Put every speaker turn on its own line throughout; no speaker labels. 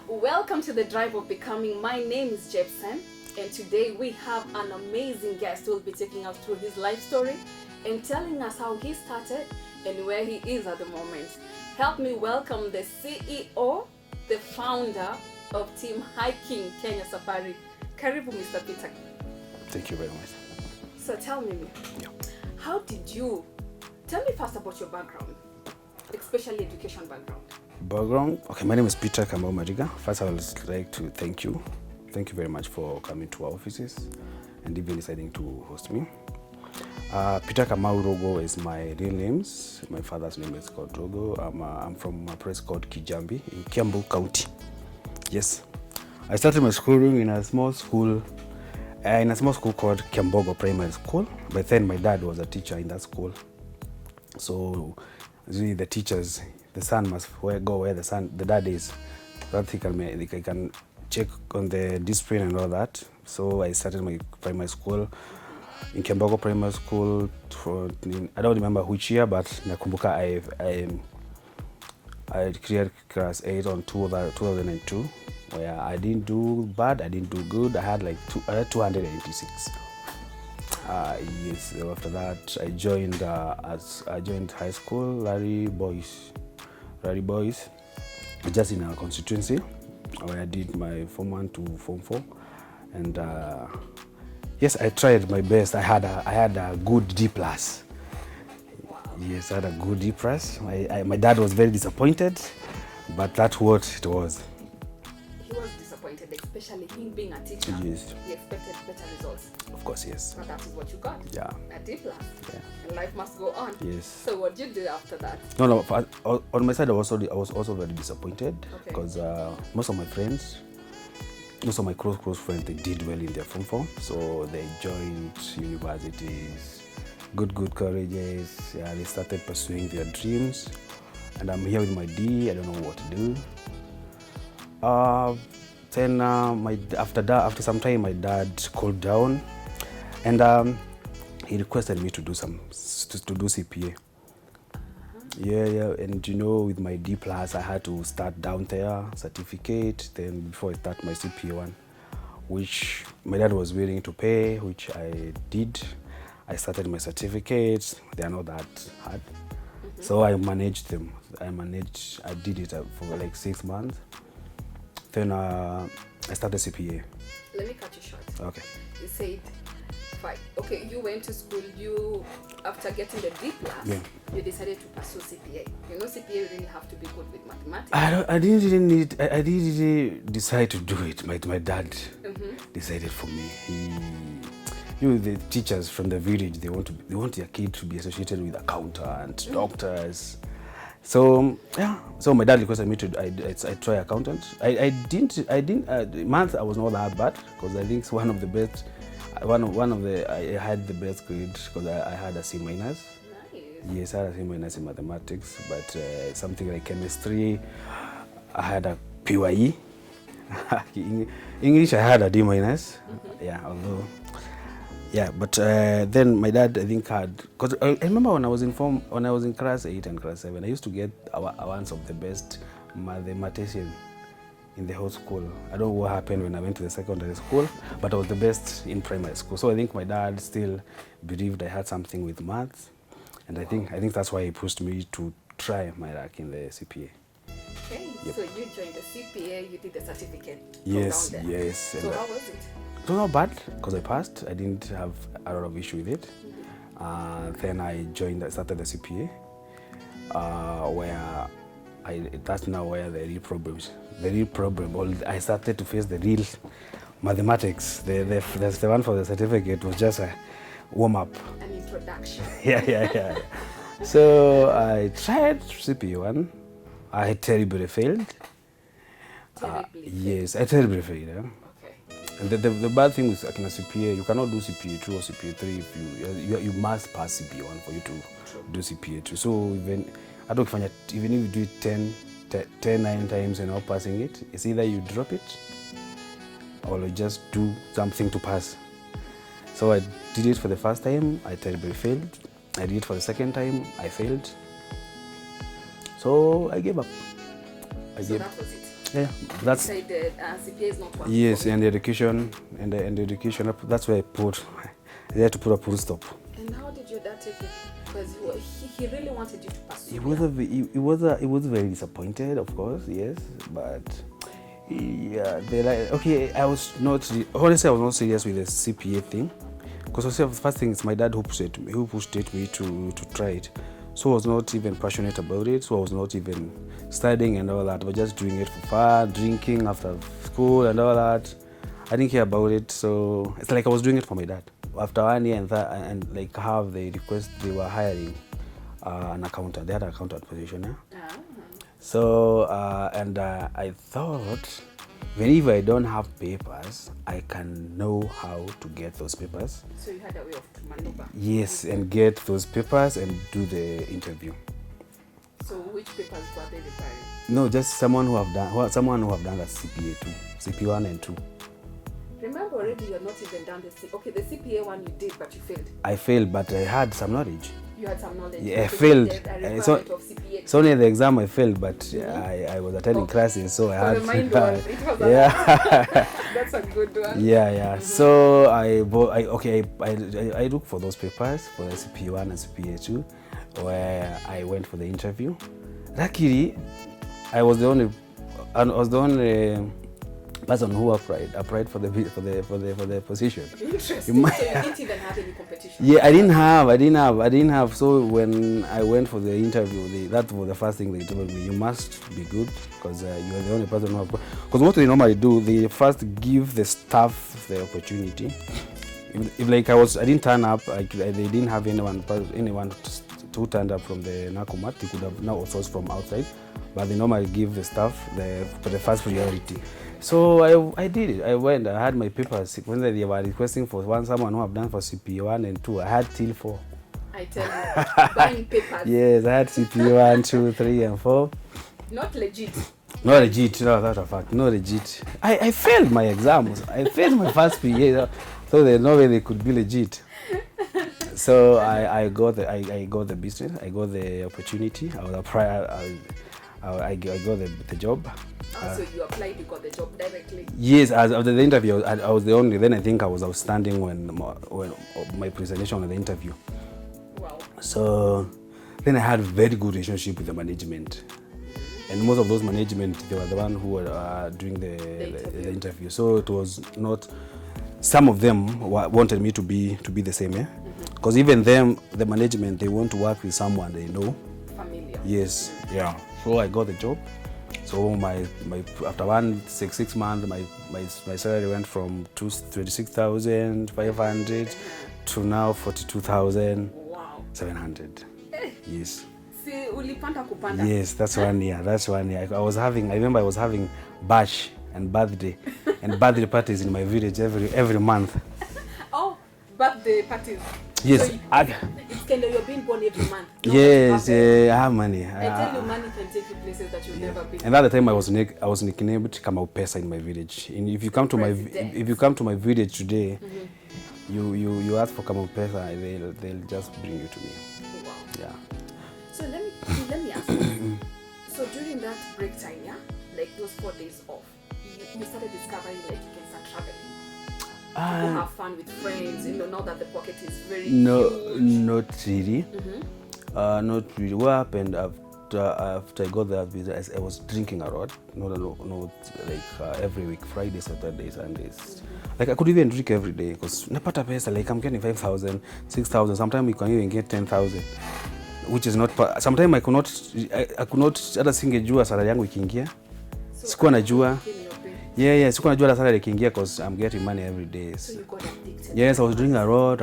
Welcome to the Drive of Becoming. My name is Jepsen, and today we have an amazing guest who will be taking us through his life story and telling us how he started and where he is at the moment. Help me welcome the CEO, the founder of Team Hiking Kenya Safari. Karibu, Mr. Peter.
Thank you very much.
So tell me, how did you... Tell me first about your background, especially education background.
Okay, my name is Peter Mariga. First, I would like to thank you. Thank you very much for coming to our offices and even deciding to host me. Peter Kamau Rogo is my real name. My father's name is called Rogo. I'm from a place called Kijambi in Kiambu County. Yes. I started my schooling in a small school called Kiambogo Primary School. But then my dad was a teacher in that school. So usually the teachers, the son must go where the dad is. That he can check on the discipline and all that. So I started my primary school in Kiambogo Primary School. I don't remember which year, but nakumbuka I cleared class 8 on 2002, where I didn't do bad, I didn't do good. I had like 286. Yes. After that, I joined high school, Larry Boys, just in our constituency, where I did my Form 1 to Form 4, and yes, I tried my best. I had a good D+. Yes, I had a good D+. My dad was very disappointed, but that's what it was.
He was disappointed, especially him being a teacher.
Yes.
He expected better results.
Of course, yes.
But that is what you got.
Yeah.
A D+.
Yeah.
And life must go on.
Yes.
So what did you do after that?
No. On my side, I was also very disappointed because most of my close friends, they did well in their Form 4. So they joined universities, good colleges. Yeah, they started pursuing their dreams. And I'm here with my D. I don't know what to do. Then after some time, my dad called down, and he requested me to do CPA. Yeah, and with my D+, I had to start down there, certificate, then before I start my CPA one, which my dad was willing to pay, which I did. I started my certificates. They are not that hard. So I managed them. I did it for like 6 months. Then I started CPA.
Let me cut you short.
Okay.
You said, fine. Okay, you went to school. After getting the D+, you decided to pursue CPA. You know, CPA really have to be good with mathematics. I
didn't really decide to do it. My dad decided for me. The teachers from the village, they want their kid to be associated with accountants, doctors. So my dad requested me to try accountant. I didn't math. I was not that bad because I think it's one of the best. I had the best grade because I had a C-.
Nice.
Yes, I had a C- in mathematics, but something like chemistry, I had a PYE. English, I had a D-. Yeah, but then my dad, I think, because I remember when I was in class 8 and class 7, I used to get awards of the best mathematician in the whole school. I don't know what happened when I went to the secondary school, but I was the best in primary school. So I think my dad still believed I had something with maths, and I think that's why he pushed me to try my luck in the CPA.
Okay, so you joined the CPA, you did the certificate.
Yes.
So how was it?
It was not bad because I passed. I didn't have a lot of issue with it. Then I started the CPA, where that's now where the real problem. I started to face the real mathematics. The one for the certificate was just a warm up.
An introduction.
Yeah. So I tried CPA one. I terribly failed. Yes, I terribly failed. Yeah? And the bad thing with CPA, you cannot do CPA 2 or CPA 3 if you must pass CPA 1 for you to do CPA 2. So even if you do it 9 times and not passing it, it's either you drop it or you just do something to pass. So I did it for the first time, I terribly failed. I did it for the second time, I failed. So I gave up.
That was it?
Yeah, that's
Say the CPA is not working.
yes,
for me.
and the education and the education. That's where I had to put a full stop.
And how did your dad take it? Because he really wanted you to pursue.
He was very disappointed, of course, yes, but yeah, they like okay. I was not serious with the CPA thing, because the first thing is my dad who pushed it me to try it. So I was not even passionate about it. So I was not even studying and all that. I was just doing it for fun, drinking after school and all that. I didn't care about it. So it's like I was doing it for my dad. After 1 year and like have the request, they were hiring an accountant. They had an accountant position. Yeah?
Ah.
So I thought, even if I don't have papers, I can know how to get those papers.
So you had a way of maneuver.
Yes, and get those papers and do the interview.
So which papers were they requiring?
No, just someone who have done that CPA 2, CP1 and 2.
Remember already you're not even done the CPA one you did, but you failed.
I failed, but I had some knowledge.
You had some knowledge.
Yeah, I failed.
So, of CPA.
It's only the exam I failed, but I was attending classes, so I had.
The mind was, it was
yeah.
That's a good one.
Yeah. So I looked for those papers for the CPA1 and CPA 2, where I went for the interview. Luckily, I was the only person who applied for the position.
Interesting. So you didn't even have any competition?
Yeah, I didn't have. So when I went for the interview, that was the first thing they told me. You must be good because you are the only person who have. Because what they normally do, they first give the staff the opportunity. If like I didn't turn up. They didn't have anyone who turned up from the Nakumat. They could have now outsourced from outside, but they normally give the staff the first priority. So I did it. I went. I had my papers. When they were requesting for someone who have done for CP1 and 2, I had till 4.
I tell you, buying papers.
Yes, I had CP1, 2, 3, and 4.
Not legit.
Not legit. No, that's a fact. Not legit. I failed my exams. I failed my first PA. So there's no way they could be legit. So I got the business. I got the opportunity. I got the job.
So you applied, you got the job directly?
Yes, after the interview, I was the only. Then I think I was outstanding when my presentation on the interview.
Wow.
So then I had a very good relationship with the management, and most of those management, they were the one who were doing the interview. So it was not. Some of them wanted me to be the same, yeah. Because even them, the management, they want to work with someone they know.
Familiar.
Yes, yeah. So I got the job. So my after 6 months, my salary went from 26,500 to now 42,700.
Hey.
Yes.
See, ulipanda kupanda.
Yes, that's 1 year. I remember I was having bash and birthday parties in my village every month.
Oh, birthday parties.
Yes.
So it's kind of you're being born every month.
Yes, I have money.
I tell you, money can take you places that you've never been.
And at the time, I was nicknamed Kamau Pesa in my village. And if you come to my village today, you ask for Kamau Pesa, they'll just bring you to me.
Wow.
Yeah.
So let me ask you. So during that break time, yeah, like those 4 days off, you started discovering like you can start traveling. You have fun with friends, now that the pocket is very huge.
Not really. Not really. What happened after I got that visa, I was drinking a lot. Every week, Friday, Saturday, Sundays. Like I could even drink every day because napata pesa, like I'm getting 5,000, 6,000. Sometimes you can even get 10,000, which is not. Sometimes I could not. Hata singejua salary yangu ikiingia. Sikuwa najua. Yeah, sikuwa najua la salary ikiingia because I'm getting money every day.
So you got addicted.
Yes, I was drinking a lot.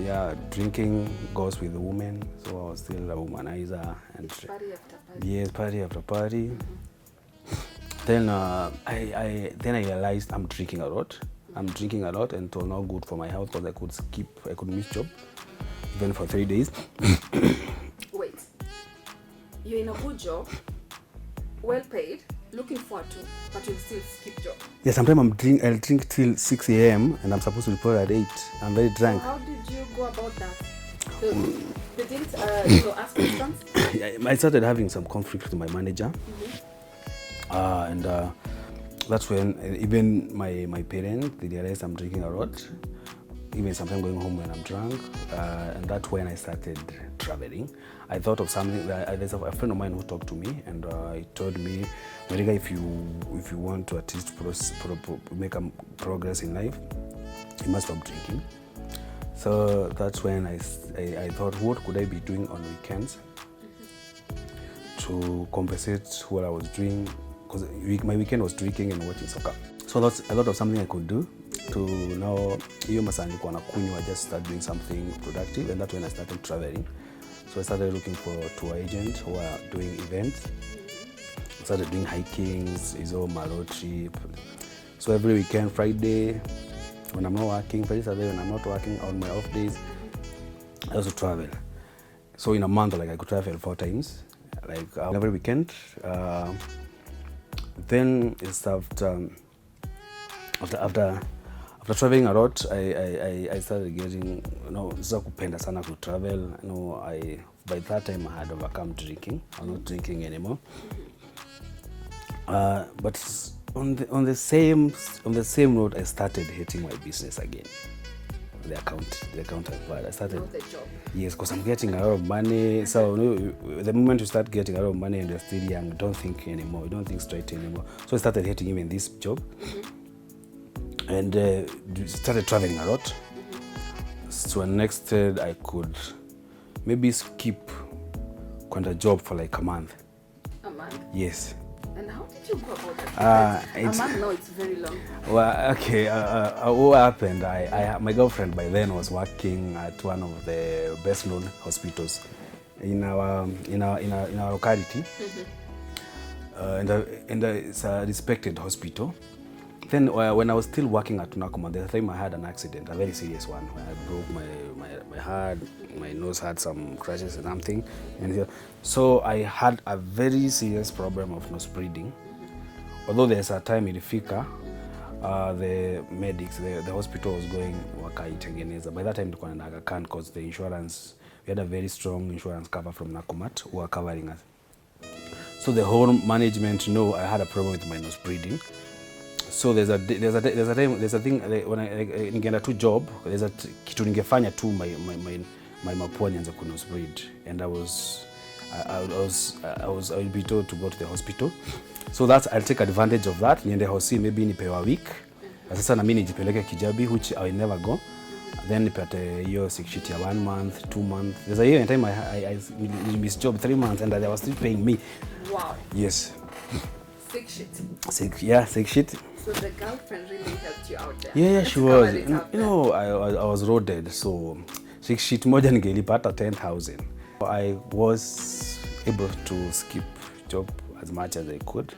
Yeah, drinking goes with the women. So I was still a womanizer and
Party after party.
yes, party after party. Then I realized I'm drinking a lot. And it was not good for my health because I could miss job even for 3 days.
Wait, you're in a good job, well paid, looking forward to, but you'll still skip job.
Yeah, sometimes I'll drink till 6 a.m. and I'm supposed to report at 8. I'm very drunk.
So how did you go about that? So they didn't ask questions?
I started having some conflict with my manager. And that's when even my parents, they realized I'm drinking a lot, even sometimes going home when I'm drunk. And that's when I started traveling. I thought of something. There's a friend of mine who talked to me, and he told me, Mariga, if you want to at least make a progress in life, you must stop drinking. So that's when I thought, what could I be doing on weekends to compensate what I was doing? Because my weekend was drinking and watching soccer. So that's a lot of something I could do to now, hiyo masaa nilikuwa nakunywa, I just start doing something productive, and that's when I started traveling. So I started looking for tour agents who are doing events. I started doing hikings, Malo trip. So every weekend, Friday, when I'm not working, Friday, Saturday, when I'm not working, on my off days, I also travel. So in a month, like I could travel 4 times, like every weekend. Then it's after traveling a lot, I started getting, sasa kupenda sana to travel. By that time I had overcome drinking. I'm not drinking anymore. But on the same note, I started hating my business again. The accountant part. I started.
Not the job.
Yes, because I'm getting a lot of money. So the moment you start getting a lot of money and you're still young, you don't think anymore. You don't think straight anymore. So I started hating even this job, and started traveling a lot. So next I could maybe skip a job for like a month.
A month?
Yes.
And how did you go about that? A month? No, it's very long.
Well, okay. What happened? My girlfriend by then was working at one of the best-known hospitals in our locality, and it's a respected hospital. Then when I was still working at Nakoma, the time I had an accident, a very serious one, where I broke my heart, my nose had some crashes and something, and so I had a very serious problem of nose bleeding. Although there's a time in Fika, the medics, the hospital was going wakaitengeneza. By that time tulikuwa na Aga Khan, because the insurance, we had a very strong insurance cover from Nakumatt who were covering us. So the whole management know I had a problem with my nose bleeding. So there's a thing when I ningeenda tu job, there's a kitu ningefanya tu my mapua nianze ku nose bleed, and I will be told to go to the hospital. So that's, I'll take advantage of that. Niende hosi maybe nipewa week. Sasa na mimi nijipeleke Kijabi, which I will never go. Then nipate hiyo sick sheet ya 1 month, 2 months. There's a year in time I missed job 3 months and they were still paying me.
Wow.
Yes.
Sick shit.
Sick shit.
So the girlfriend really helped you out there.
Yeah, she was. I was roaded, so sick sheet moja ningelipata 10,000. I was able to skip job as much as I could,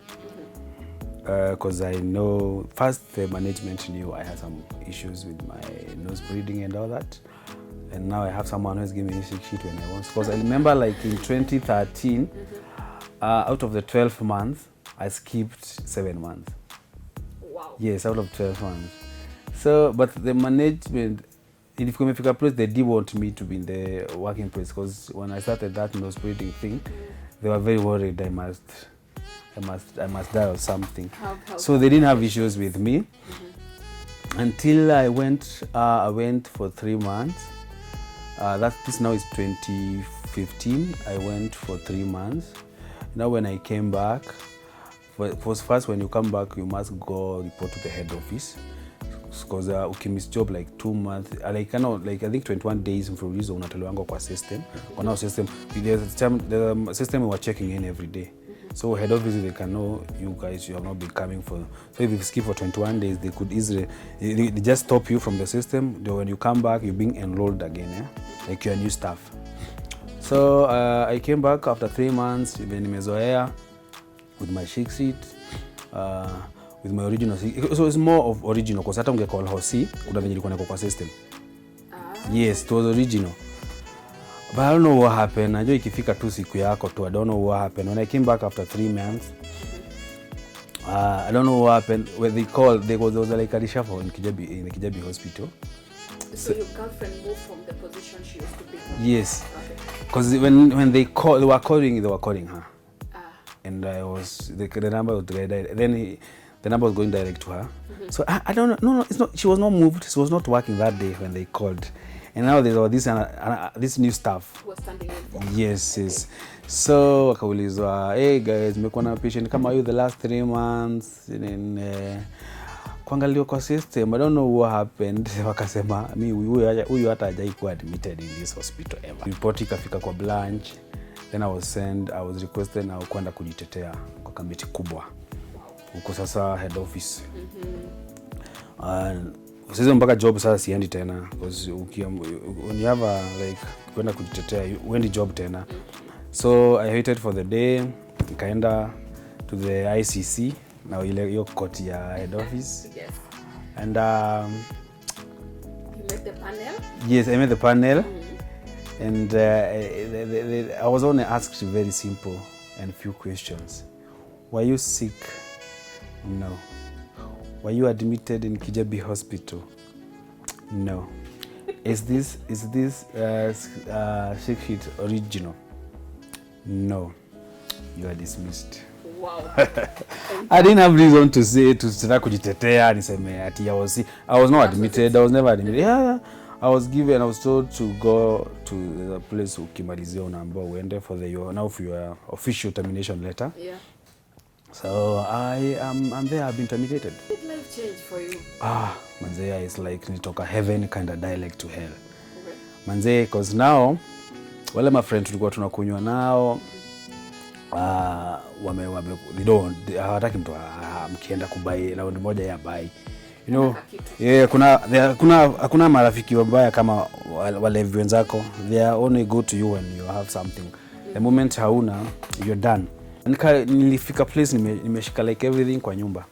because I know first the management knew I had some issues with my nose bleeding and all that, and now I have someone who's giving me sick sheet when I want. Because I remember, like in 2013, out of the 12 months, I skipped 7 months.
Wow.
Yes, out of 12 months. So, but the management, if you come a place, they did want me to be in the working place, because when I started that nose bleeding thing, they were very worried I must die or something. So they didn't have issues with me until I went for 3 months. This now is 2015. I went for 3 months. Now when I came back, first when you come back, you must go report to the head office, because ukimiss job like 2 months, I think 21 days mfululizo unatolewa kwa system. Kwa now system, the system we were checking in every day. So head office, they can know you guys, you have not been coming for. So if you skip for 21 days, they could easily, they just stop you from the system. Then when you come back, you're being enrolled again, like you're new staff. So I came back after 3 months, nimezoea with my chic seat, with my original seat. So it's more of original, because hata ungecall hosi, kuna venye ilikuwa kwa system. Yes, it was original. But I don't know what happened. Najua ikifika tu siku yako tu. I don't know what happened. When I came back after 3 months, I don't know what happened. When they called, there was like a reshuffle in the Kijabi hospital.
So your girlfriend moved from the position she used to be?
Yes. Because when they called, they were calling her. and I was the number was then the number was going direct to her. So I don't know. No, it's not. She was not moved. She was not working that day when they called. And now there's all this new staff.
Was standing in.
Yes, yes. So wakaulizwa, hey guys, nimekuwa na patient kama you the last 3 months in kuangaliwa kwa system. I don't know what happened. Wakasema huyu hata hajai kuwa admitted in this hospital ever. Report ikafika kwa branch. Then I was requested na kwenda kujitetea kwa kamati kubwa. Huko sasa head office. Sasa mpaka job sasa siendi tena because when you have like kwenda kujitetea uendi job tena. So I waited for the day, nikaenda to the ICC na ile hiyo court ya head office.
Yes.
And
you made the panel?
Yes, I made the panel. And I was only asked very simple and few questions. Were you sick? No. Were you admitted in Kijabi Hospital? No. Is this sick sheet original? No. You are dismissed.
Wow.
I didn't have reason to say to kujitetea niseme ati I was not admitted. I was never admitted. Yeah. I was told to go to the place ukimalizia unaambiwa uende for your official termination letter.
Yeah.
So I'm there. I've been terminated.
Did life change for you?
Manzea is like nitoka heaven kind of dialect to hell.
Okay.
Manzea, because now wale my friends tulikuwa tunakunywa nao hawataki mtu mkienda kubai round moja ya buy. You know, hakuna marafiki wabaya kama walevi wenzako. They are only good to you when you have something. The moment hauna, you're done. Nilifika place nimeshika like everything kwa nyumba.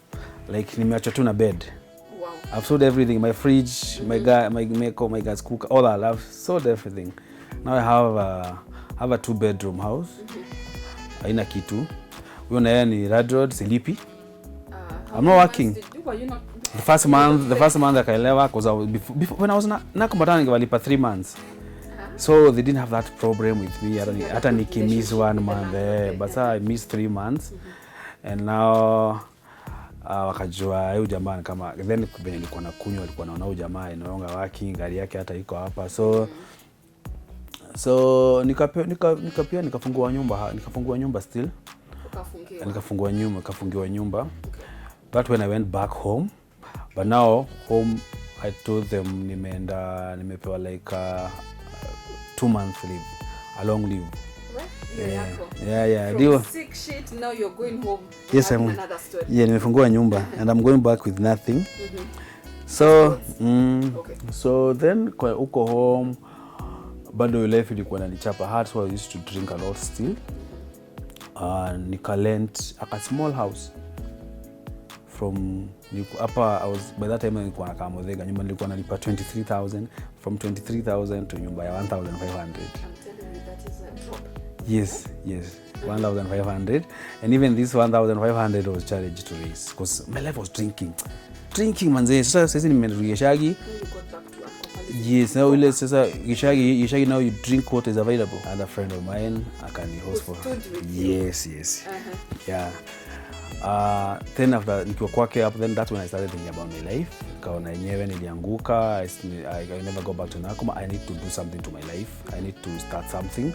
Like nimeacha tu na bed.
Wow.
I've sold everything, my fridge, my gas cooker, all that. I've sold everything. Now I have a 2-bedroom house. Haina kitu. Huyo na yeye ni Radroad Silipi. I'm not working. The first month akaelewa because before when I was nakumbata ningewalipa 3 months. So they didn't have that problem with me. Hata nikimiss 1 month but I missed 3 months. And now wakajua huyu jamaa kama then venye nilikuwa nakunywa alikuwa naona huyu jamaa inaonga working, gari yake hata iko hapa. So nikafungua nyumba still. Nikafungiwa nyumba. But when I went back home, but now home I told them nimepewa like 2-month leave, a long leave. Yeah.
From sick shit, now you're going home.
Yes,
another story.
Yeah, nimefungua nyumba and I'm going back with nothing. So, so then uko home, bado life ilikuwa inanichapa hard, so I used to drink a lot still. Nikalent a small house from hapa. By that time nilikuwa nakaa Modhega, nyumba nilikuwa nalipa 23,000, from 23,000 to nyumba ya 1,500.
I'm telling you that is a drop.
Yes, 1,500. And even this 1,500 was charged to raise because my life was drinking manze. Sasa nimerudi Shagi. Yes, now ile sasa Shagi now you drink what is available. And a friend of mine akani host for. Yes. Yeah. Then after nikiwa kwake up, then that's when I started thinking about my life. Kaona yenyewe nilianguka. I never go back to Nakoma. I need to do something to my life. I need to start something.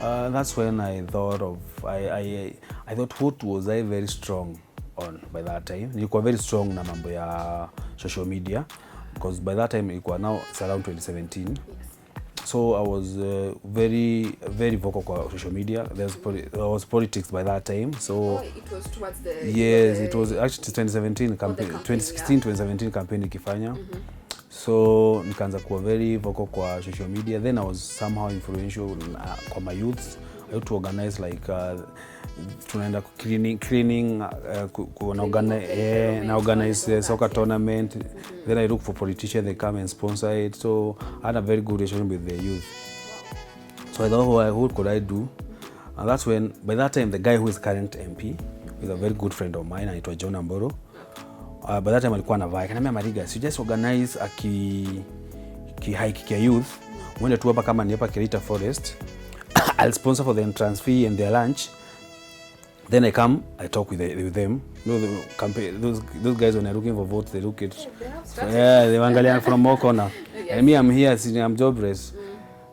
That's when I thought of I thought what was I very strong on by that time. Nilikuwa very strong na mambo ya social media because by that time ilikuwa now it's around 2017. Yes. So I was very vocal kwa social media. There was politics by that time. So
it was towards the
it was actually 2017 campaign, 2016-2017 campaign ikifanya. So nikaanza kuwa very vocal kwa social media. Then I was somehow influential kwa my youths. I had to organize like tunaenda cleaning organize soccer tournament. Then I look for politicians, they come and sponsor it. So I had a very good relationship with the youth. So I thought, what could I do? And that's when, by that time, the guy who is current MP is a very good friend of mine, anaitwa John Amboro. By that time alikuwa anavaa, akaniambia Mariga, so just organize a hike kia youth. Mwende tu hapa kama ni hapa Kirita Forest. I'll sponsor for the entrance fee and their lunch. Then I come, I talk with them. You know, the campaign, those guys when they're looking for votes, they look at they wangalia from all corner. Yes. And me, I'm here sitting, I'm jobless.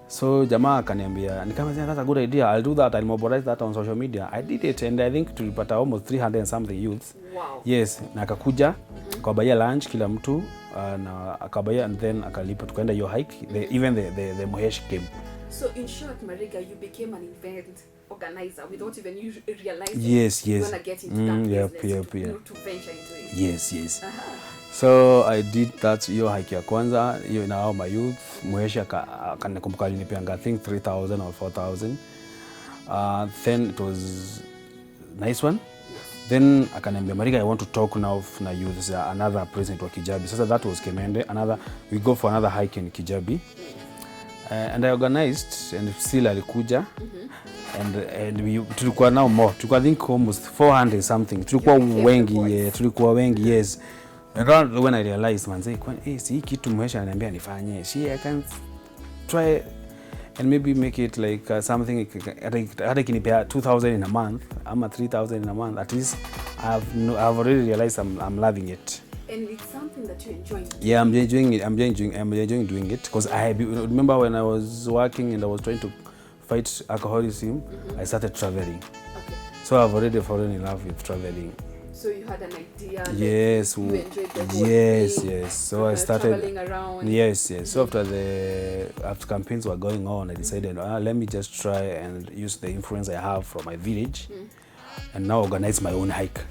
So jamaa akaniambia, nikamwambia that's a good idea. I'll do that. I'll mobilize that on social media. I did it, and I think tulipata almost 300 and something youths.
Wow.
Yes, na akakuja akabaia lunch kila mtu na akabaia, and then akalipa tukaenda hiyo hike. Even the Mohesh came. So
in short, Mariga, you became an event organizer without even you realizing
you're
going to get into that business to venture into it.
Yes. So I did that hiyo hike ya kwanza, hiyo na hao my youth. Mohesh akanikumbuka alinipeanga I think 3,000 or 4,000. Then it was nice one. Then akaniambia, Mariga, I want to talk now na youth another president wa Kijabi. So that was Kemende. We go for another hike in Kijabi. And I organized, and still alikuja. And we tulikuwa now more. Tulikuwa I think almost 400 something. Tulikuwa wengi, yes. And when I realized, manze, si kitu Mohesh ananiambia nifanye. I can try and maybe make it like something hata kinipea 2,000 in a month ama 3,000 in a month. At least I've already realized I'm loving it.
And it's something that you enjoy.
Yeah, I'm enjoying it. I'm enjoying doing it because I remember when I was working and I was trying to fight alcoholism, I started traveling. Okay. So I've already fallen in love with traveling.
So you had an idea.
Yes.
You enjoyed the whole thing.
Yes. So I started
traveling around.
Yes. So after campaigns were going on, I decided, let me just try and use the influence I have from my village, and now organize my own hike.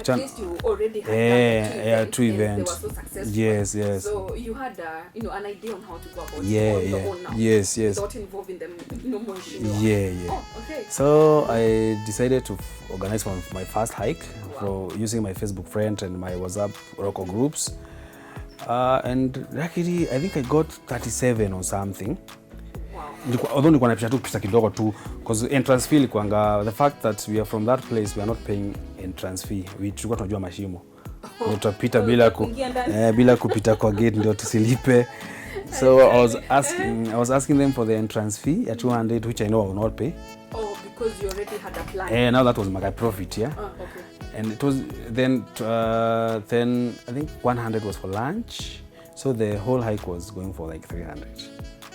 At least you already had
two events.
They were so successful.
Yes.
So you had an idea on how to go about it on your own now.
Yes.
Without involving them no more.
Yeah.
Oh, okay.
So I decided to organize my first hike for using my Facebook friend and my WhatsApp local groups. And luckily I think I got 37 or something. Although nilikuwa napisha tu pesa kidogo tu because entrance fee ilikuanga, the fact that we are from that place, we are not paying entrance fee. We tulikuwa tunajua mashimo. Tutapita bila kupita kwa gate ndio tusilipe. So I was asking them for the entrance fee at 200, which I know I will not pay.
Oh, because you already had a plan.
Now that was my profit, yeah.
Okay.
And it was then I think 100 was for lunch. So the whole hike was going for like 300.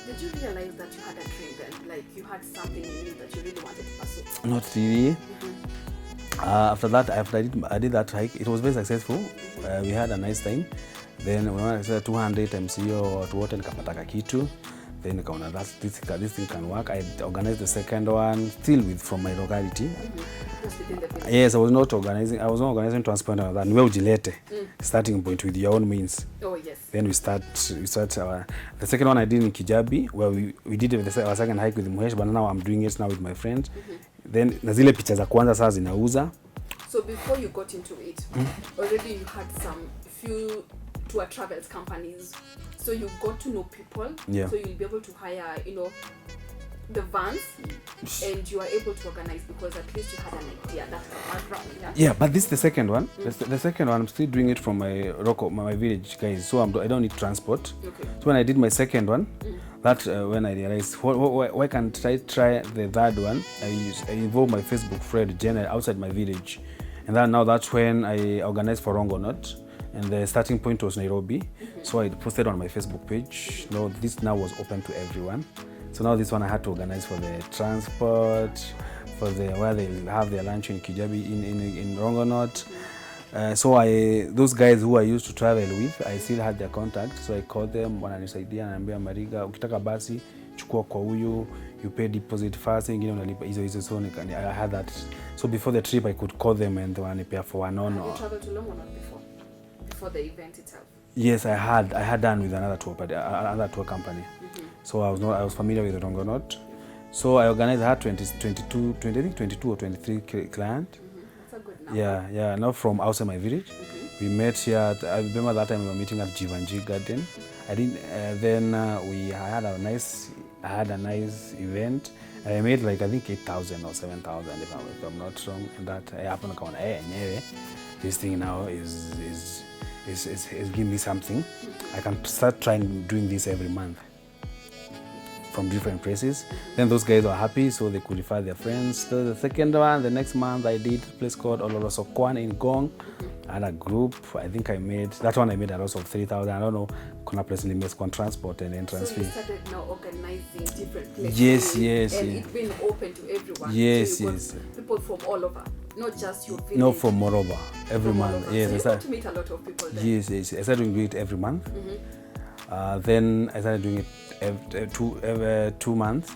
Did you realize that you had a dream then? Like you had something in you that you really wanted to pursue?
Not really. After that, I did that hike. It was very successful. We had a nice time. Then when I said 200 times C.E.O watu wote nikapata kitu. Then nikaona this thing can work. I organized the second one still from my locality. Yes, I was not organizing transport and that. Niwe ujilete. Starting point with your own means.
Oh yes.
Then we start the second one I did in Kijabi, where we did our second hike with Mohesh, but now I'm doing it now with my friend. Then na zile picha za kwanza sasa zinauza.
So before you got into it, already you had some few tour travels companies. So you got to know people.
Yeah.
So you'll be able to hire, the vans, and you are able to organize because at least you had an idea, that's the background.
Yeah, but this is the second one. The second one, I'm still doing it from my village guys. So I don't need transport.
Okay.
So when I did my second one, that when I realized why can't I try the third one? I involved my Facebook friend Jenna outside my village, and that's when I organized for Longonot. And the starting point was Nairobi. So I posted on my Facebook page. This now was open to everyone. So now this one I had to organize for the transport, for where they have their lunch in Kijabi in Longonot. So those guys who I used to travel with, I still had their contact. So I called them, wananisaidia, naambia Mariga, ukitaka basi chukua kwa huyu, you pay deposit first, ingine unalipa hizo. So I had that. So before the trip I could call them and wanipea for one on.
Have you traveled to Longonot before the event itself?
Yes, I had done with another tour company. So I was familiar with the Longonot. So I organized, I had 22 or 23 clients.
That's a good number.
Yeah. Now from outside my village, we met here. I remember that time we were meeting at Jivanji Garden. I had a nice event. I made like I think 8,000 or 7,000 if I'm not wrong. And that happened to me. This thing now is giving me something. I can start trying doing this every month. from different places. Then those guys were happy, so they could refer their friends. So the second one, the next month, I did a place called Ololosokwan in Gong. I had a group. I think I made a loss of 3,000. I don't know. Kuna place in the transport and entrance fee.
So you started now organizing different places.
Yes.
And it's been open to everyone.
Yes,
so you
yes.
got people from all over, not just your village.
No, from Moroba. Every month.
Yes, so you got to meet a lot of people there.
Yes. I started doing it every month. Then I started doing it every 2 months.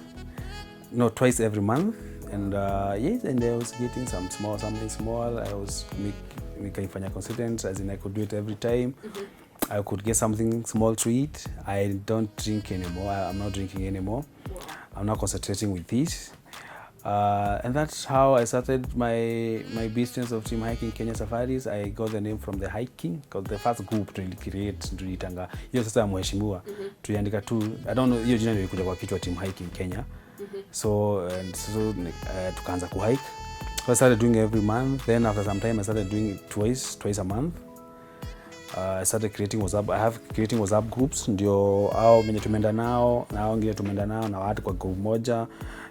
No, twice every month. And yes, and I was getting something small. I was making consultant, as in I could do it every time. I could get something small to eat. I don't drink anymore. I'm not drinking anymore.
Wow.
I'm not concentrating with this. And that's how I started my business of team hiking Kenya Safaris. I got the name from the hiking because the first group to create tulitanga hiyo sasa mheshimiwa tuliandika tu, I don't know, hiyo jina nilikuja kwa kichwa team hiking Kenya. So tukaanza ku hike. So I started doing every month. Then after some time I started doing it twice a month. I started creating WhatsApp groups, ndio hao wenye tumeenda nao na hao wengine tumeenda nao na watu kwa group moja,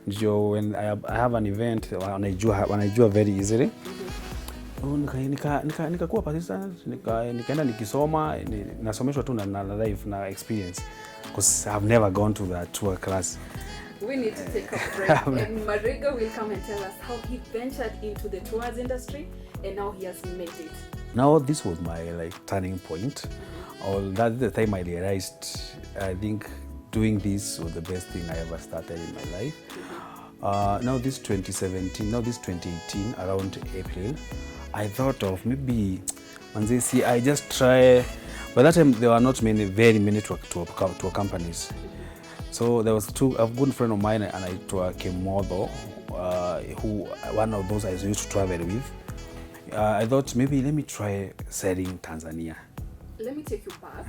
ndio when I have an event wanaijua very easily. Nikakuwa persistent, nikaenda nikisoma, nasomeshwa tu na life na experience because I've never gone to the tour class.
We need to take a break and Mariga will come and tell us how he ventured into the tours industry and now he has made it.
Now this was my turning point. That's the time I realized I think doing this was the best thing I ever started in my life. Now this 2018 around April, I thought of maybe I just try. By that time there were not very many tour companies. So there was a good friend of mine and I tour Kemodo, who one of those I used to travel with. I thought maybe let me try selling Tanzania.
Let me take you back.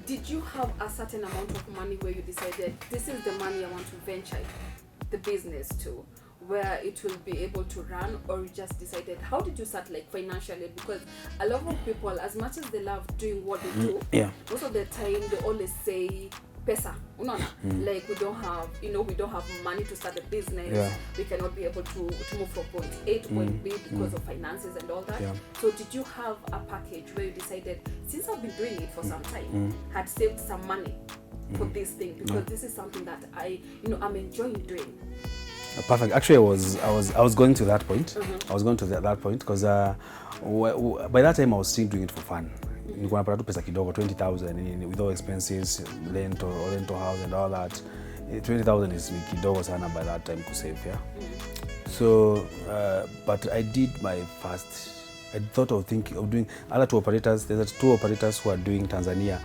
Did you have a certain amount of money where you decided this is the money I want to venture the business to, where it will be able to run, or you just decided, how did you start financially? Because a lot of people, as much as they love doing what they do, most of the time they always say pesa, like we don't have money to start a business. We cannot be able to move from point A to point B because of finances and all that. So did you have a package where you decided, since I've been doing it for some time, had saved some money for this thing, because this is something that I'm enjoying doing?
Perfect. Actually, I was going to that point. I was going to that point because by that time I was still doing it for fun. Nilikuwa napata tu pesa kidogo, 20,000 with all expenses, rental house and all that. 20,000 is kidogo sana by that time to save, So but I did my first. I thought of doing other tour operators. There's 2 operators who are doing Tanzania.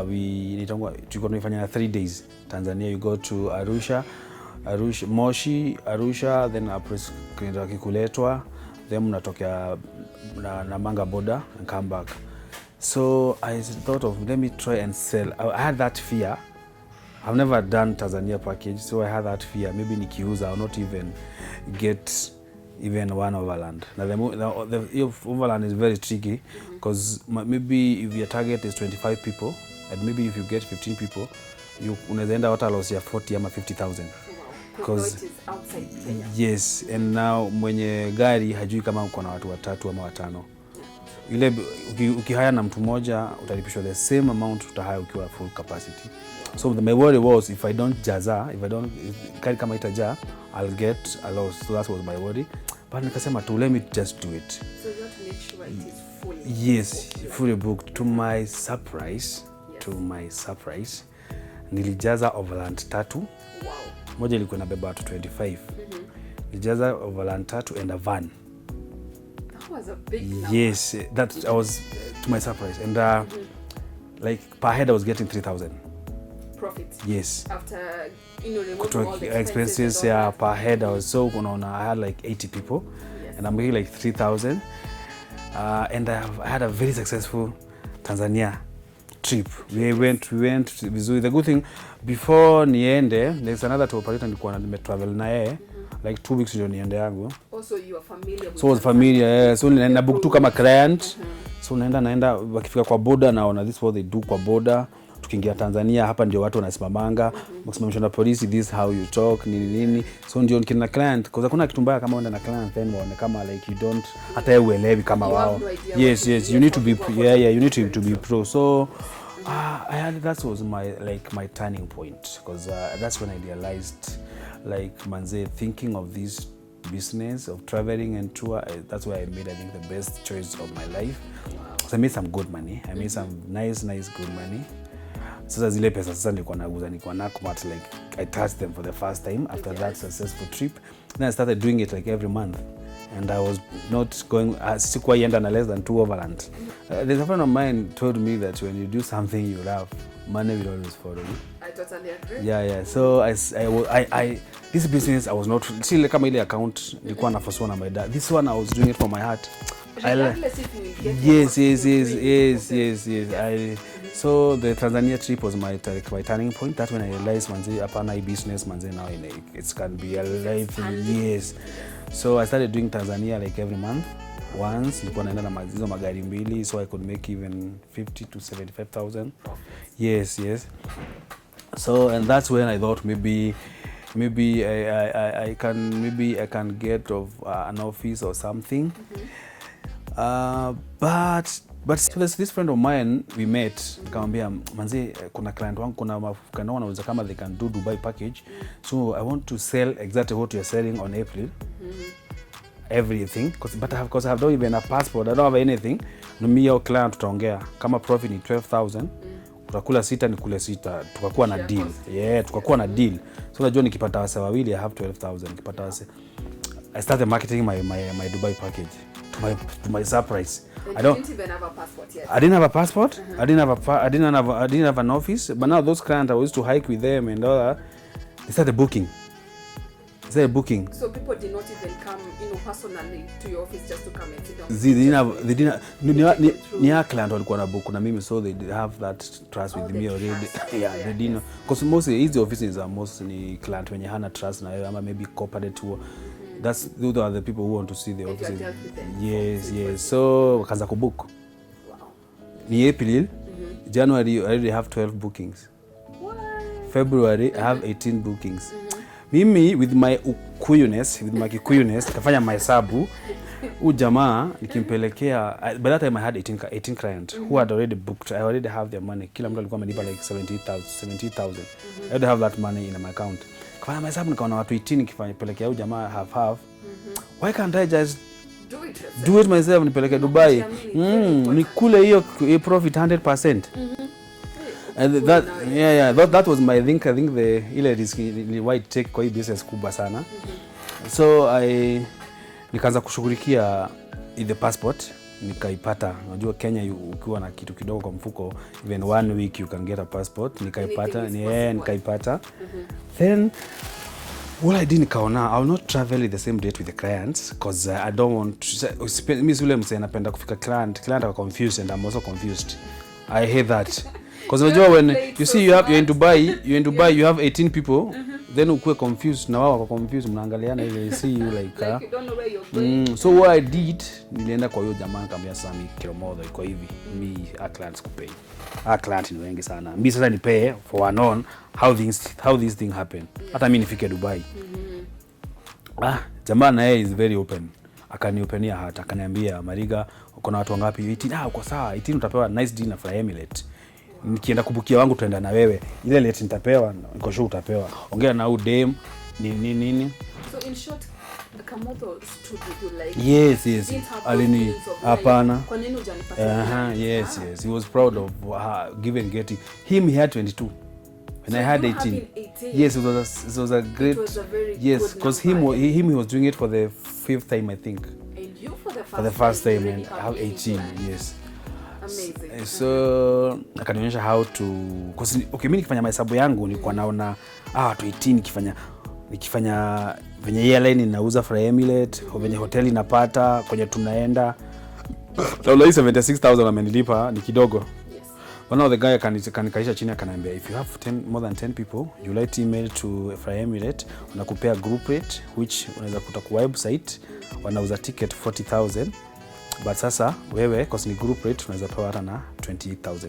We tunafanya 3 days Tanzania. You go to Arusha, Moshi, Arusha, then kwenda Kikuletwa, then mnatokea na Manga border and come back. So I thought of, let me try and sell. I had that fear. I've never done Tanzania package, so I had that fear. Maybe nikiuza, I'll not even get even one overland. Now the overland is very tricky because maybe if your target is 25 people, and maybe if you get 15 people, you unaweza enda hata loss ya 40 ama 50,000.
Because it is outside Kenya.
Yes, and now mwenye gari hajui kama uko na watu 3 ama 5. Ile ukihaya na mtu mmoja utalipishwa the same amount utahaya ukiwa full capacity. So my worry was if I don't kari kama itaja, I'll get a loss. So that was my worry. But nikasema to let me just do it.
So you want to make sure it is fully
Yes, fully booked. To my surprise, nilijaza overland 3.
Wow.
Moja ilikuwa inabeba watu 25. Nilijaza overland 3 and a van.
Was a big number.
Yes, that I was to my surprise, and like per head I was getting 3,000
profit.
Yes,
after removing all the
expenses per head. I was so I had like 80 people, and I'm getting like 3,000, and I had a very successful Tanzania trip. We went vizuri. The good thing, before niende, there's another tour operator nilikuwa nimetravel na yeye like 2 weeks ndio niende yangu.
Also you are familiar with.
So I was familiar. So ninaenda book tu kama client. So naenda wakifika kwa border naona this is what they do kwa border. tukiingia Tanzania hapa ndio watu wanasimamanga mkisimamishwa na polisi, this how you talk nini. So ndio nikina client, kwa kuna kitu mbaya kama unaenda na client then waone kama like you don't hata wewe uelewi kama wao. Yes, you need to be you need to be pro. So that was my turning point, because that's when I realized like manze, thinking of this business of traveling and tour, that's why I made, I think, the best choice of my life. So I made some good money. I made some nice good money. Sasa zile pesa sasa nilikuwa nakumat, like I touched them for the first time after that successful trip. Then I started doing it like every month, and I was not going sikuwa yenda na less than 2 overland. There's a friend of mine told me that when you do something you love, money will always follow you.
I totally agree.
Yeah. So I this business I was not still kama ile account nilikuwa nafaswa na my dad. This one I was doing it for my heart. Yes. So the Tanzania trip was my turning point. That's when I realized manze hapana hii business manze now it can be a life. Yes. So I started doing Tanzania like every month. Once nilikuwa naenda na hizo magari mbili, so I could make even 50 to 75,000. Yes. So and that's when I thought maybe I can get of an office or something. But so there's this friend of mine we met, nikamwambia manze kuna client wangu kuna mafukano wanauza kama they can do Dubai package. So I want to sell exactly what you're selling on April. Everything, because I don't even a passport, I don't have anything. No, me your client tutaongea kama profit ni 12,000, utakula 6 ni kule 6, tukakuwa na deal. Yeah, tukakuwa na deal. So unajua nikipata wase wawili I have 12,000, nikipata wase I started marketing my Dubai package to my surprise. I didn't even have a passport yet. I didn't have a passport. I didn't have an office, but now those clients I used to hike with them and all that, they started booking. So people did not even come, personally to your office just to come and sit down. They didn't. Ni client walikuwa na book na mimi, so they have that trust with me already. Yeah, they didn't, because most these offices are mostly client wenye hana trust na wewe, ama maybe corporate tour. Those are the people who want to see the offices. Yes. So wakaanza kubook. Wow. Ni April, January I already have 12 bookings. What? February I have 18 bookings. Mimi with my kikuyunes kafanya mahesabu jamaa nikimpelekea, by that time I had 18 clients who had already booked. I already have their money. Kila mtu alikuwa amenipa like 70,000. I already have that money in my account. Kafanya mahesabu nikaona watu 18 nikipelekea jamaa half. Why can't I just do it myself nipeleke Dubai? Nikule hiyo profit 100%. And that was my I think the ile risk why take kwa hii business kubwa sana. So nikaanza kushughulikia the passport, nikaipata. Unajua Kenya ukiwa na kitu kidogo kwa mfuko, even 1 week you can get a passport. Nikaipata. Then what I did nikaona I will not travel the same date with the clients, because I don't want to mimi yule mse napenda kufika client are confused and I'm also confused. I hate that. Because unajua when you see you're in Dubai you have 18 people, then ukue confused na wao wako confused, mnaangaliana ile see you like
you don't know where you're going.
So what I did, nilienda kwa hiyo jamaa nikamwambia sasa mimi kilomodo iko hivi, mimi clients kupay. Client ni wengi sana. Mimi sasa nipay for one on how this thing happen. Hata mimi nifike Dubai. Jamaa na yeye is very open. Akaniopenia hata akaniambia Mariga uko na watu wangapi? 18. Uko sawa, 18 utapewa nice deal na Fly Emirates. Nikienda kubukia wangu tuenda na wewe. Ile late nitapewa, niko sure utapewa. Ongea na udem nini.
So in short, Kamoto stood with you like
yes. Alini hapana.
Kwa nini hujanipatia?
Yes. He was proud of getting. He had 22. When I had 18. Yes, it was a great. It was a very yes, because he was doing it for the 5th time I think.
And you for
the first time and I have 18. Yes.
Amazing.
So akanionyesha how to, because mimi nikifanya mahesabu yangu nilikuwa naona watu 18 nikifanya venye airline inauza Fly Emirates, venye hoteli inapata kwenye tunaenda. So like 76,000 amenilipa ni kidogo. One of the guy kanikaisha chini akaniambia if you have more than 10 people you write email to Fly Emirates, unakupea group rate which unaweza kuta kwa website wanauza ticket 40,000, but sasa wewe cause ni group rate unaweza pewa hata na 28,000.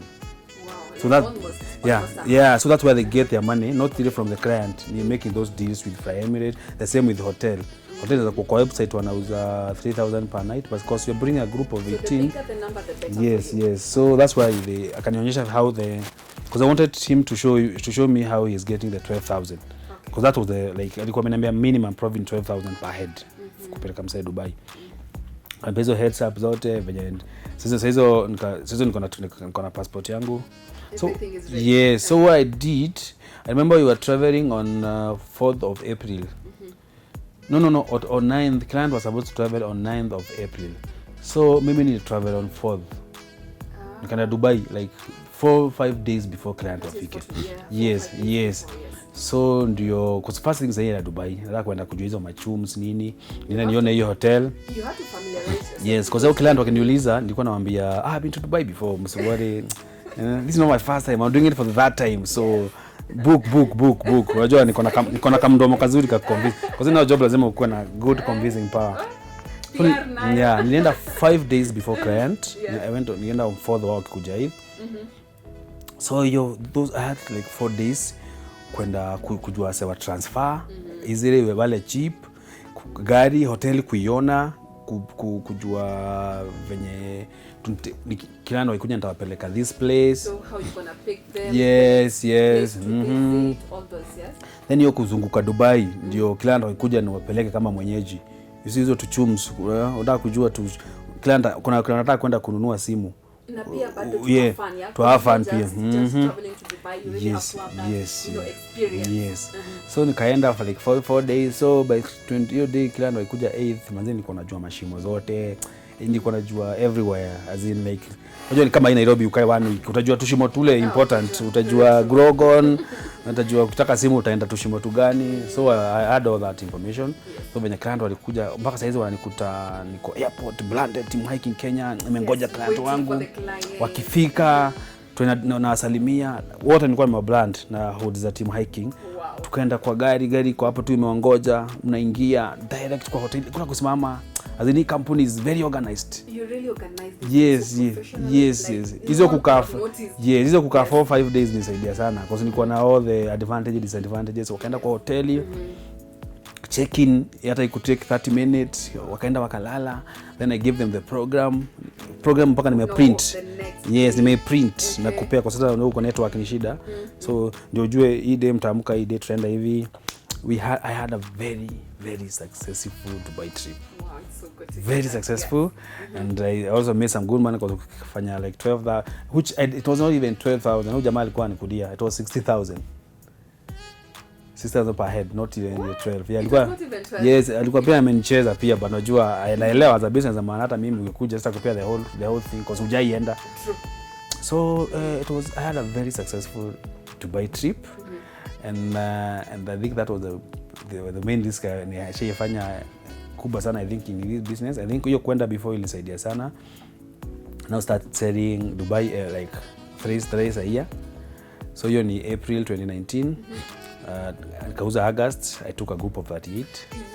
So that
Almost
so that's where they get their money, not really from the client. You're making those deals with Fly Emirates. The same with hotel. Hotel kwa website wanauza 3,000 per night, but because you're bringing a group of 18.
So the bigger the number, the better.
Yes. So that's why akanionyesha how because I wanted him to show me how he's getting the 12,000. Because that was alikuwa ameniambia minimum profit 12,000 per head kupeleka msai Dubai. And hizo heads up zote venye sasa niko na passport yangu. So yes, so what I did, I remember we were traveling on 4th of April. No, on 9th. The client was supposed to travel on 9th of April. So maybe need to travel on 4th. Nikaenda Dubai like 4-5 days before client wafike. Yes. So ndio cause first thing sahihi na Dubai. Nataka kwenda kujua hizo machums nini. Nione hiyo hotel.
You have to familiarize yourself.
Yes, cause the client wakiniuliza nilikuwa nawaambia I've been to Dubai before. Msibwari. This is not my first time. I'm doing it for the third time. So book. Unajua niko na kamdomo kazuri ka convince. Cause in our job lazima ukuwe na good convincing power. So, nilienda 5 days before client. Nilienda on 4th wao kuja hivi. So those I had like 4 days kwenda kujua sewa transfer. Easily wale cheap. Gari, hotel kuiona, kujua venye kila na ikuja nitawapeleka this place.
So how you gonna pick them?
Yes.
All those, yes.
Then hiyo kuzunguka Dubai ndio kila na ikuja niwapeleke kama mwenyeji. Hizo tu chums, unataka kujua tu kila kuna nataka kwenda kununua simu.
Na pia bado
to have fun pia.
Just traveling to Dubai, you really have to have that, experience.
Yes. So nikaenda for like 4 days. So by 20 day kila ndo ikuja 8th manzi niko najua mashimo zote. Niko najua everywhere as in like unajua ni kama hii Nairobi ukae 1 week utajua tushimo tule important, utajua Grogon, utajua kutaka simu utaenda tushimo tu gani. So I had all that information. So venye client walikuja mpaka saizi wananikuta niko airport blended team hiking Kenya, nimengoja client wangu wakifika tunawasalimia wote, nilikuwa nimebrand na hood za team hiking. Tukaenda kwa gari kwa hapo tu imeongoja, mnaingia direct kwa hotel, kuna kusimama. As in company is very organized.
You really organized.
Yes. Hizo kukaa 4-5 days nisaidia sana because nilikuwa na all the advantages disadvantages. Wakaenda kwa hoteli, check in hata ikutake 30 minutes, wakaenda wakalala, then I give them the program mpaka nimeprint. Yes, nimeprint na kupea kwa sasa uko network ni shida. So ndio ujue hii day mtaamka, hii day tunaenda hivi. I had a very successful Dubai trip.
Wow, it's so good to
very successful. And I also made some good money because kufanya like 12,000, which it was not even 12,000. Huyo jamaa alikuwa anikudia, it was 60,000 per head, not even 12. Yeah, alikuwa, yes, alikuwa pia amenicheza pia, but najua anaelewa as a business maana hata mimi ungekuja sasa kupea the whole thing because hujaienda. So I had a very successful Dubai trip. And I think that was the main risk nilifanya kubwa sana I think in this business. I think hiyo kwenda before ilisaidia sana. Now start selling Dubai like 3 a year. So hiyo ni April 2019. Kauza August, I took a group of 38.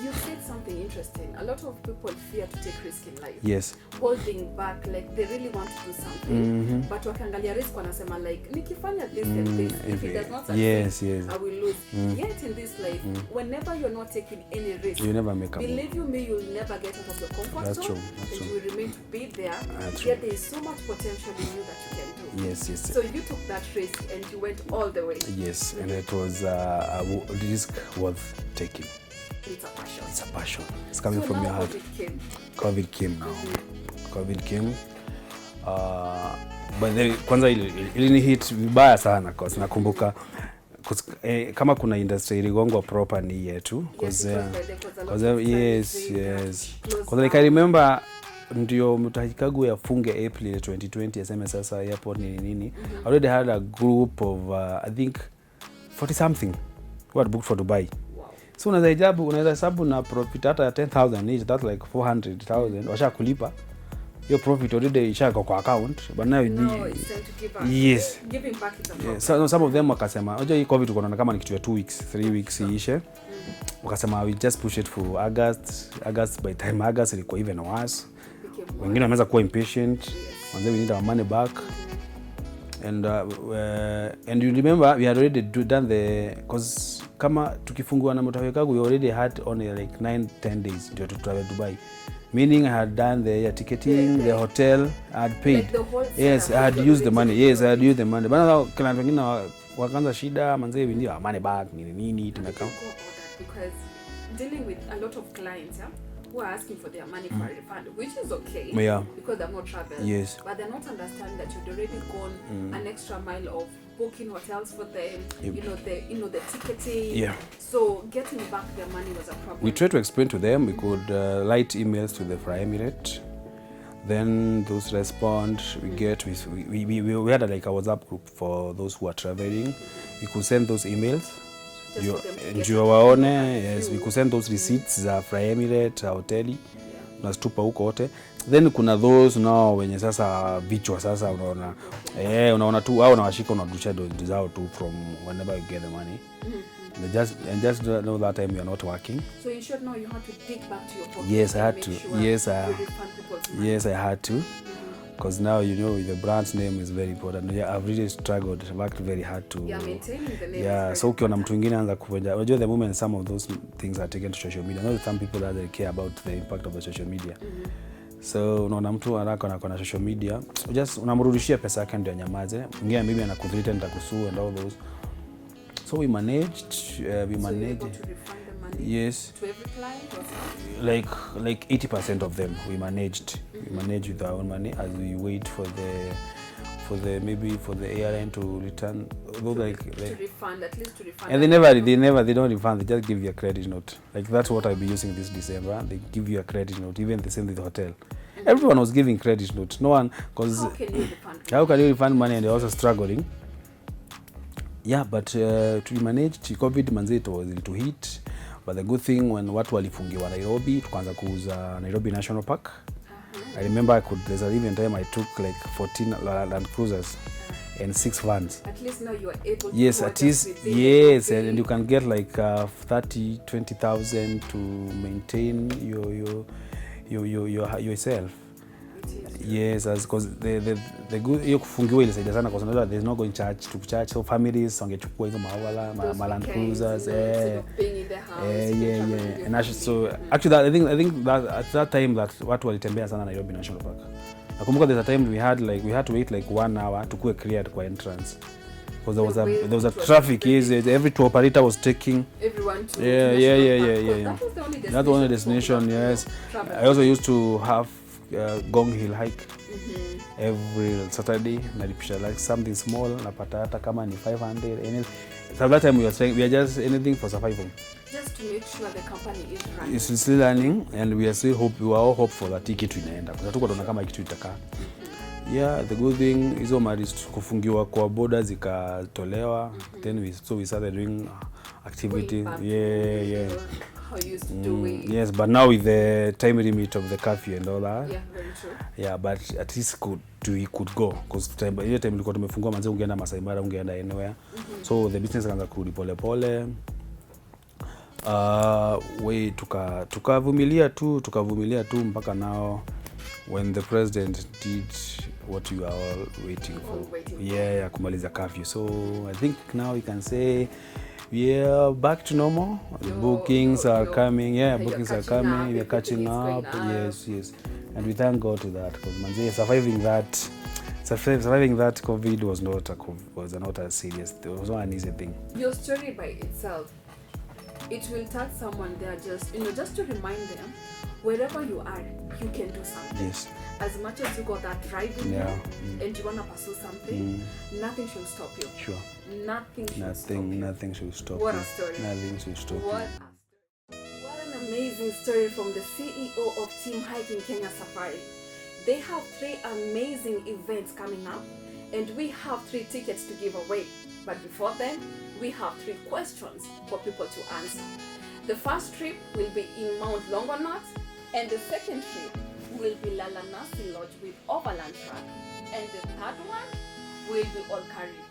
You said something interesting. A lot of people fear to take risk in life.
Yes.
Holding back, like they really want to do something, but wakiangalia risk wanasema like nikifanya this and this, if it does not succeed,
yes.
I will lose. Yet in this life, whenever you're not taking any risk,
you never make a move.
Believe you me, you'll never get out of your comfort zone.
That's true.
You will remain to be there. Yet there is so much potential in you that you can do.
Yes.
So you took that risk and you went all the way.
Yes, and it was a risk worth taking.
It's a passion.
It's coming from your heart. COVID came now. COVID came. But then kwanza ilini hit vibaya sana cause nakumbuka kama kuna industry iligongwa proper ni yetu cause yes. Cause like I remember ndio mtahikagu yafunge April 2020 aseme sasa airport nini. I already had a group of I think 40 something who had booked for Dubai. So unaweza hesabu na profit hata ya 10,000 each, that's like 400,000 washa kulipa. Your profit already ishaka kwa account, but now
it's time to give back.
Yes.
Giving back is a problem.
Yes. So some of them wakasema, unajua hii COVID uko kama ni kitu ya 2 weeks, 3 weeks iishe. Wakasema we just push it for August. By time August ilikuwa even worse. Wengine wameanza kuwa impatient. We need our money back. And you remember we had already done the, because kama tukifungua na motorway cargo we already had only like 9-10 days to travel Dubai, meaning I had done the ticketing, the hotel, I had paid,
like the whole
yes, I had used the money, yes, I had used the money. Bana client wengine wakaanza shida manze, we need money back nini tumekaa,
because dealing with a lot of clients, yeah, who are asking for their money for a refund, which is okay,
yeah,
because they're not traveled,
yes,
but they're not understanding that you'd already gone an extra mile of booking hotels for them,
yep.
the ticketing,
yeah.
So getting back their money was a problem.
We tried to explain to them. We could write emails to the Fly Emirate. Then those respond. We had like a WhatsApp group for those who are traveling. We could send those emails. Yes, we could send those receipts za Fly Emirate, hoteli. Tunazitupa huko wote. Then kuna those now wenye sasa vichwa sasa unaona tu au unawashika unarudisha zao tu from whenever you get the money. Just know that time you are not working.
So you should know you have to dig back to your pocket.
Yes, I had to.
Sure
Yes, I had to. Because now the brand's name is very important. Yeah, I've really struggled, worked very hard to.
Yeah, maintaining the name.
Yeah, so ukiona mtu mwingine anza kuvunja. Unajua the moment some of those things are taken to social media. Not some people that they care about the impact of the social media. So unaona mtu anako na social media, just unamrudishia pesa yake ndio anyamaze. Mwingine maybe anakuthreaten nitakusua and all those. So we managed.
So you were able to refund the money?
Yes.
To every client or something?
Like 80% of them we managed. We managed with our own money as we wait for the airline to return.
To refund, at least to refund.
And they don't refund. They just give you a credit note. Like that's what I'll be using this December. They give you a credit note. Even the same with the hotel. Everyone was giving credit notes. No one, because how can you refund money and they're also struggling? Yeah, but we managed. COVID manze it was to hit, but the good thing when watu walifungiwa Nairobi, tukaanza kuuza Nairobi National Park. I remember there's even time I took like 14 Land Cruisers and 6 vans.
At least now you are able to.
Yes, at least yes, and you can get like 30,000-20,000 to maintain yourself. Yes, because the good hiyo kufungiwa ile saidia sana kwa sababu there's no going to charge, so families wangechukua hizo mawala Land Cruisers
yeah.
And so actually I think that at that time that watu walitembea sana Nairobi National Park. Nakumbuka there's a time we had to wait like 1 hour to get cleared kwa entrance because there was a traffic. Yes, every tour operator was taking
everyone to
That's the only destination. Yes, I also used to have Gong Hill hike every Saturday. Nalipisha like something small, napata hata kama ni 500. And so that time we are just anything for survival.
Just to make sure the company is running.
It's still running, and we are all hopeful that kitu inaenda. Kwa sababu tunaona kama kitu itakaa. Yeah, the good thing hizo mali kufungiwa kwa border zikatolewa. Then we started doing activity. Yeah.
How you used to do it.
Yes, but now with the time limit of the curfew and all that.
Yeah, very true.
Yeah, but at least we could go because ile time ilikuwa tumefungua manze, ungeenda Masai Mara, ungeenda anywhere. So the business kaanza kurudi pole. We tukavumilia tu mpaka now when the president did what you are all waiting for. Yeah, kumaliza curfew. So I think now we can say we are back to normal. Bookings are coming. Yeah, bookings are coming. We are catching up. Yes. And we thank God to that because manze surviving that COVID was not a serious. It was not an easy thing.
Your story by itself, it will touch someone there just to remind them wherever you are, you can do something.
Yes.
As much as you got that drive in you and you want to pursue something, nothing should stop you.
Sure.
Nothing should stop
What
a story.
Nothing should stop
What an amazing story from the CEO of Team Hiking Kenya Safari. They have 3 amazing events coming up and we have 3 tickets to give away. But before then, we have 3 questions for people to answer. The first trip will be in Mount Longonot and the second trip will be Lalanasi Lodge with overland track, and the third one will be Olkaria.